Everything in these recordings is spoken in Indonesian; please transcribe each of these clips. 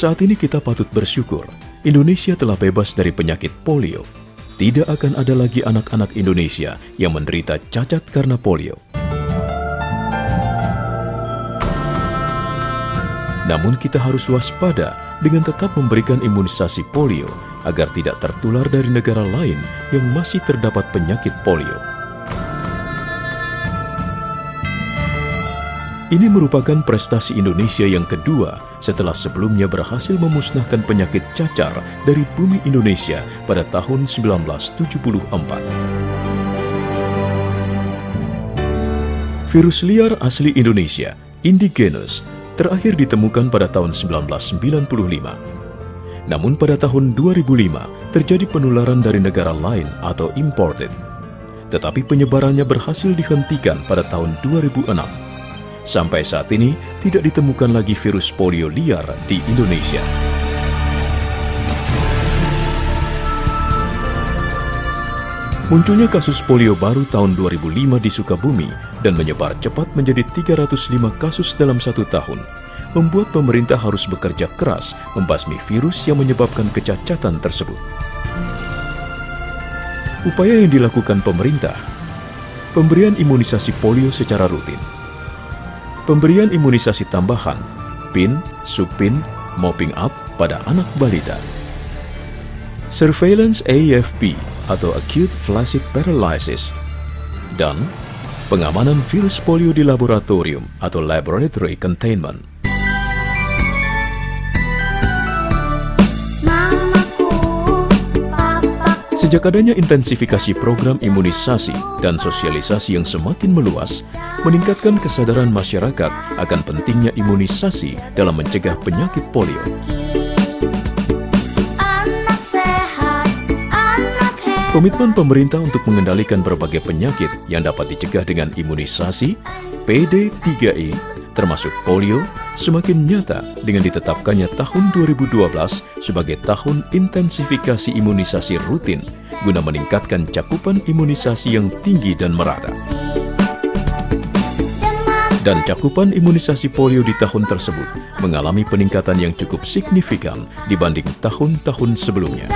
Saat ini kita patut bersyukur, Indonesia telah bebas dari penyakit polio. Tidak akan ada lagi anak-anak Indonesia yang menderita cacat karena polio. Namun kita harus waspada dengan tetap memberikan imunisasi polio agar tidak tertular dari negara lain yang masih terdapat penyakit polio. Ini merupakan prestasi Indonesia yang kedua setelah sebelumnya berhasil memusnahkan penyakit cacar dari bumi Indonesia pada tahun 1974. Virus liar asli Indonesia, indigenous, terakhir ditemukan pada tahun 1995. Namun pada tahun 2005 terjadi penularan dari negara lain atau imported. Tetapi penyebarannya berhasil dihentikan pada tahun 2006. Sampai saat ini tidak ditemukan lagi virus polio liar di Indonesia. Munculnya kasus polio baru tahun 2005 di Sukabumi dan menyebar cepat menjadi 305 kasus dalam 1 tahun, membuat pemerintah harus bekerja keras membasmi virus yang menyebabkan kecacatan tersebut. Upaya yang dilakukan pemerintah: pemberian imunisasi polio secara rutin, pemberian imunisasi tambahan, PIN, subpin, mopping up pada anak balita, surveillance AFP atau acute flaccid paralysis, dan pengamanan virus polio di laboratorium atau laboratory containment. Sejak adanya intensifikasi program imunisasi dan sosialisasi yang semakin meluas, meningkatkan kesadaran masyarakat akan pentingnya imunisasi dalam mencegah penyakit polio. Komitmen pemerintah untuk mengendalikan berbagai penyakit yang dapat dicegah dengan imunisasi, PD3E, termasuk polio, semakin nyata dengan ditetapkannya tahun 2012 sebagai tahun intensifikasi imunisasi rutin guna meningkatkan cakupan imunisasi yang tinggi dan merata. Dan cakupan imunisasi polio di tahun tersebut mengalami peningkatan yang cukup signifikan dibanding tahun-tahun sebelumnya.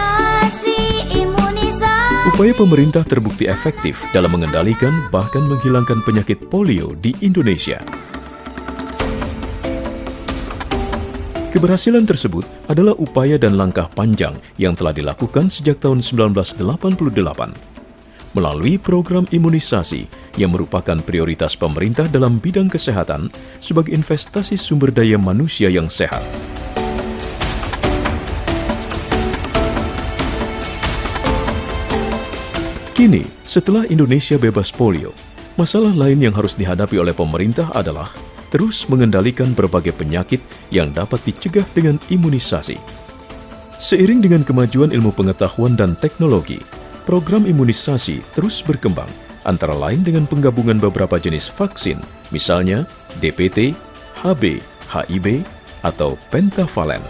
Upaya pemerintah terbukti efektif dalam mengendalikan bahkan menghilangkan penyakit polio di Indonesia. Keberhasilan tersebut adalah upaya dan langkah panjang yang telah dilakukan sejak tahun 1988 melalui program imunisasi yang merupakan prioritas pemerintah dalam bidang kesehatan sebagai investasi sumber daya manusia yang sehat. Kini, setelah Indonesia bebas polio, masalah lain yang harus dihadapi oleh pemerintah adalah terus mengendalikan berbagai penyakit yang dapat dicegah dengan imunisasi. Seiring dengan kemajuan ilmu pengetahuan dan teknologi, program imunisasi terus berkembang, antara lain dengan penggabungan beberapa jenis vaksin, misalnya DPT, HB, HIB, atau pentavalen.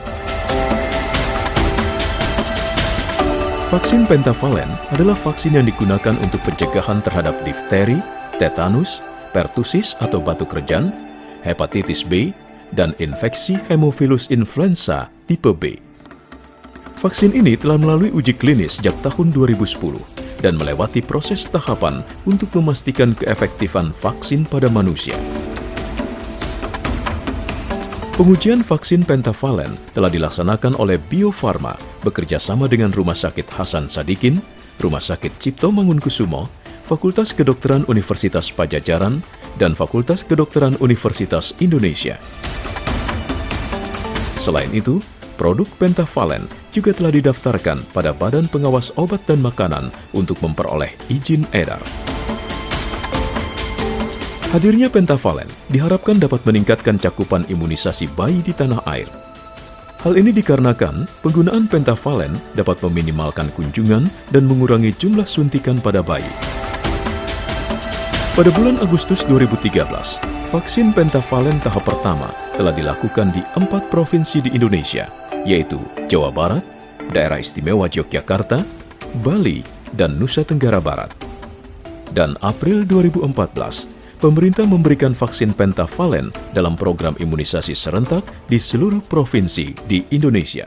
Vaksin pentavalen adalah vaksin yang digunakan untuk pencegahan terhadap difteri, tetanus, pertusis atau batuk rejan, hepatitis B, dan infeksi Haemophilus influenza tipe B. Vaksin ini telah melalui uji klinis sejak tahun 2010 dan melewati proses tahapan untuk memastikan keefektifan vaksin pada manusia. Pengujian vaksin pentavalen telah dilaksanakan oleh Bio Farma bekerja sama dengan Rumah Sakit Hasan Sadikin, Rumah Sakit Cipto Mangunkusumo, Fakultas Kedokteran Universitas Padjadjaran, dan Fakultas Kedokteran Universitas Indonesia. Selain itu, produk pentavalen juga telah didaftarkan pada Badan Pengawas Obat dan Makanan untuk memperoleh izin edar. Hadirnya pentavalen diharapkan dapat meningkatkan cakupan imunisasi bayi di tanah air. Hal ini dikarenakan penggunaan pentavalen dapat meminimalkan kunjungan dan mengurangi jumlah suntikan pada bayi. Pada bulan Agustus 2013, vaksin pentavalen tahap pertama telah dilakukan di 4 provinsi di Indonesia, yaitu Jawa Barat, Daerah Istimewa Yogyakarta, Bali, dan Nusa Tenggara Barat. Dan April 2014, pemerintah memberikan vaksin pentavalen dalam program imunisasi serentak di seluruh provinsi di Indonesia.